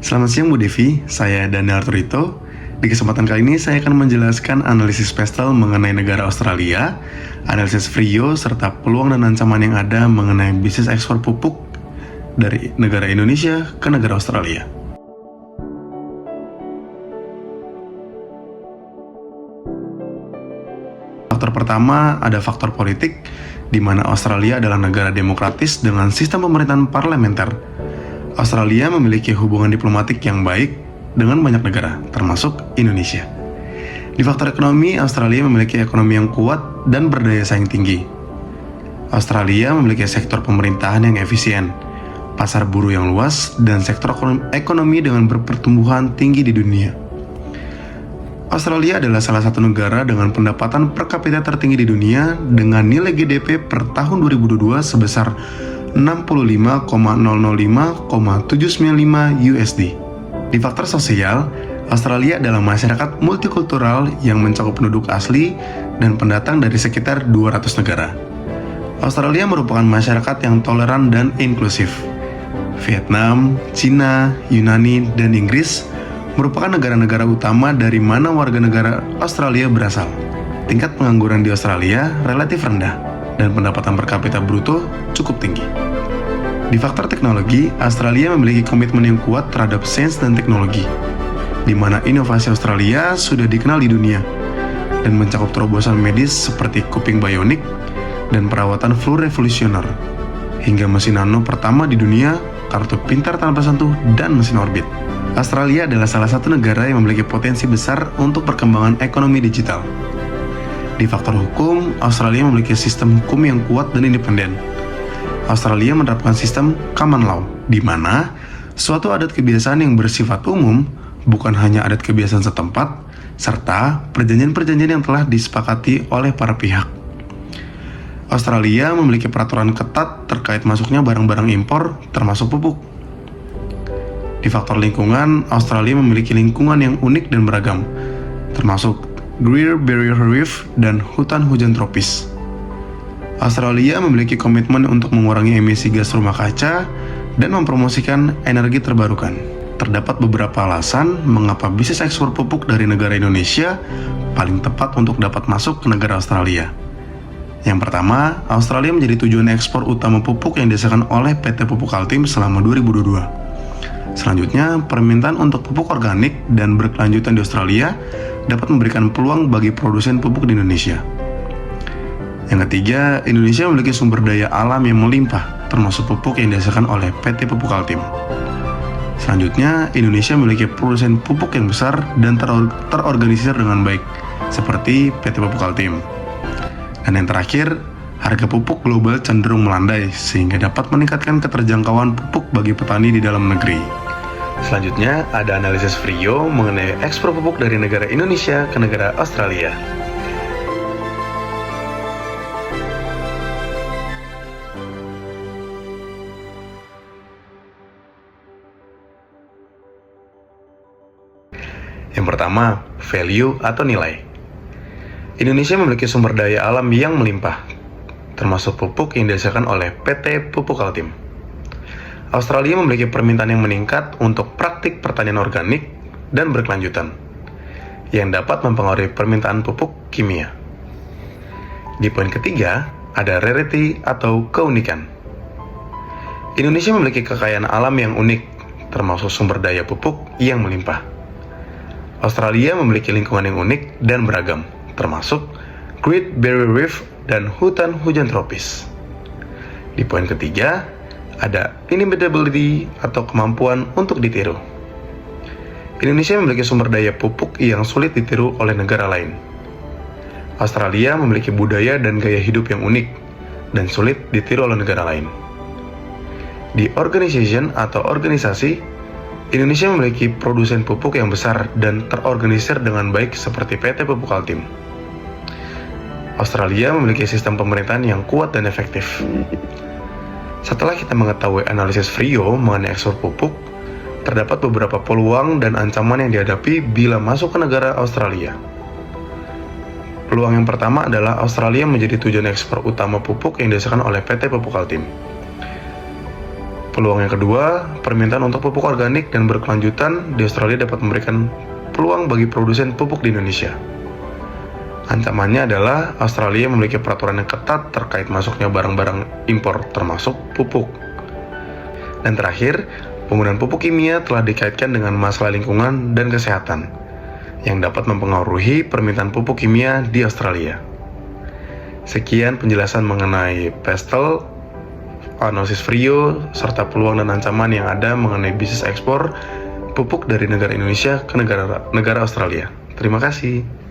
Selamat siang Bu Devi, saya Daniel Arturito. Di kesempatan kali ini saya akan menjelaskan analisis Pestel mengenai negara Australia, analisis Frio, serta peluang dan ancaman yang ada mengenai bisnis ekspor pupuk dari negara Indonesia ke negara Australia. Faktor pertama ada faktor politik, di mana Australia adalah negara demokratis dengan sistem pemerintahan parlementer. Australia memiliki hubungan diplomatik yang baik dengan banyak negara, termasuk Indonesia. Di faktor ekonomi, Australia memiliki ekonomi yang kuat dan berdaya saing tinggi. Australia memiliki sektor pemerintahan yang efisien, pasar buruh yang luas, dan sektor ekonomi dengan berpertumbuhan tinggi di dunia. Australia adalah salah satu negara dengan pendapatan per kapita tertinggi di dunia dengan nilai GDP per tahun 2022 sebesar 65,005,795 USD. Di faktor sosial, Australia adalah masyarakat multikultural yang mencakup penduduk asli dan pendatang dari sekitar 200 negara. Australia merupakan masyarakat yang toleran dan inklusif. Vietnam, Cina, Yunani, dan Inggris merupakan negara-negara utama dari mana warga negara Australia berasal. Tingkat pengangguran di Australia relatif rendah dan pendapatan per kapita bruto cukup tinggi. Di faktor teknologi, Australia memiliki komitmen yang kuat terhadap sains dan teknologi, di mana inovasi Australia sudah dikenal di dunia dan mencakup terobosan medis seperti kuping bionik dan perawatan flu revolusioner, hingga mesin nano pertama di dunia, kartu pintar tanpa sentuh, dan mesin orbit. Australia adalah salah satu negara yang memiliki potensi besar untuk perkembangan ekonomi digital. Di faktor hukum, Australia memiliki sistem hukum yang kuat dan independen. Australia menerapkan sistem common law, di mana suatu adat kebiasaan yang bersifat umum bukan hanya adat kebiasaan setempat, serta perjanjian-perjanjian yang telah disepakati oleh para pihak. Australia memiliki peraturan ketat terkait masuknya barang-barang impor, termasuk pupuk. Di faktor lingkungan, Australia memiliki lingkungan yang unik dan beragam, termasuk Great Barrier Reef dan hutan hujan tropis. Australia memiliki komitmen untuk mengurangi emisi gas rumah kaca dan mempromosikan energi terbarukan. Terdapat beberapa alasan mengapa bisnis ekspor pupuk dari negara Indonesia paling tepat untuk dapat masuk ke negara Australia. Yang pertama, Australia menjadi tujuan ekspor utama pupuk yang dihasilkan oleh PT Pupuk Kaltim selama 2022. Selanjutnya, permintaan untuk pupuk organik dan berkelanjutan di Australia dapat memberikan peluang bagi produsen pupuk di Indonesia. Yang ketiga, Indonesia memiliki sumber daya alam yang melimpah, termasuk pupuk yang dihasilkan oleh PT Pupuk Kaltim. Selanjutnya, Indonesia memiliki produsen pupuk yang besar dan terorganisir dengan baik, seperti PT Pupuk Kaltim. Dan yang terakhir, harga pupuk global cenderung melandai, sehingga dapat meningkatkan keterjangkauan pupuk bagi petani di dalam negeri. Selanjutnya, ada analisis Frio mengenai ekspor pupuk dari negara Indonesia ke negara Australia. Yang pertama, value atau nilai. Indonesia memiliki sumber daya alam yang melimpah, termasuk pupuk yang dihasilkan oleh PT Pupuk Kaltim. Australia memiliki permintaan yang meningkat untuk praktik pertanian organik dan berkelanjutan, yang dapat mempengaruhi permintaan pupuk kimia. Di poin ketiga, ada rarity atau keunikan. Indonesia memiliki kekayaan alam yang unik, termasuk sumber daya pupuk yang melimpah. Australia memiliki lingkungan yang unik dan beragam, termasuk Great Barrier Reef dan hutan hujan tropis. Di poin ketiga, ada inimitability atau kemampuan untuk ditiru. Indonesia memiliki sumber daya pupuk yang sulit ditiru oleh negara lain. Australia memiliki budaya dan gaya hidup yang unik dan sulit ditiru oleh negara lain. Di organization atau organisasi, Indonesia memiliki produsen pupuk yang besar dan terorganisir dengan baik seperti PT Pupuk Kaltim. Australia memiliki sistem pemerintahan yang kuat dan efektif. Setelah kita mengetahui analisis Frio mengenai ekspor pupuk, terdapat beberapa peluang dan ancaman yang dihadapi bila masuk ke negara Australia. Peluang yang pertama adalah Australia menjadi tujuan ekspor utama pupuk yang dihasilkan oleh PT Pupuk Kaltim. Peluang yang kedua, permintaan untuk pupuk organik dan berkelanjutan di Australia dapat memberikan peluang bagi produsen pupuk di Indonesia. Ancamannya adalah Australia memiliki peraturan yang ketat terkait masuknya barang-barang impor termasuk pupuk. Dan terakhir, penggunaan pupuk kimia telah dikaitkan dengan masalah lingkungan dan kesehatan yang dapat mempengaruhi permintaan pupuk kimia di Australia. Sekian penjelasan mengenai pestle, Anosis frio, serta peluang dan ancaman yang ada mengenai bisnis ekspor pupuk dari negara Indonesia ke negara Australia. Terima kasih.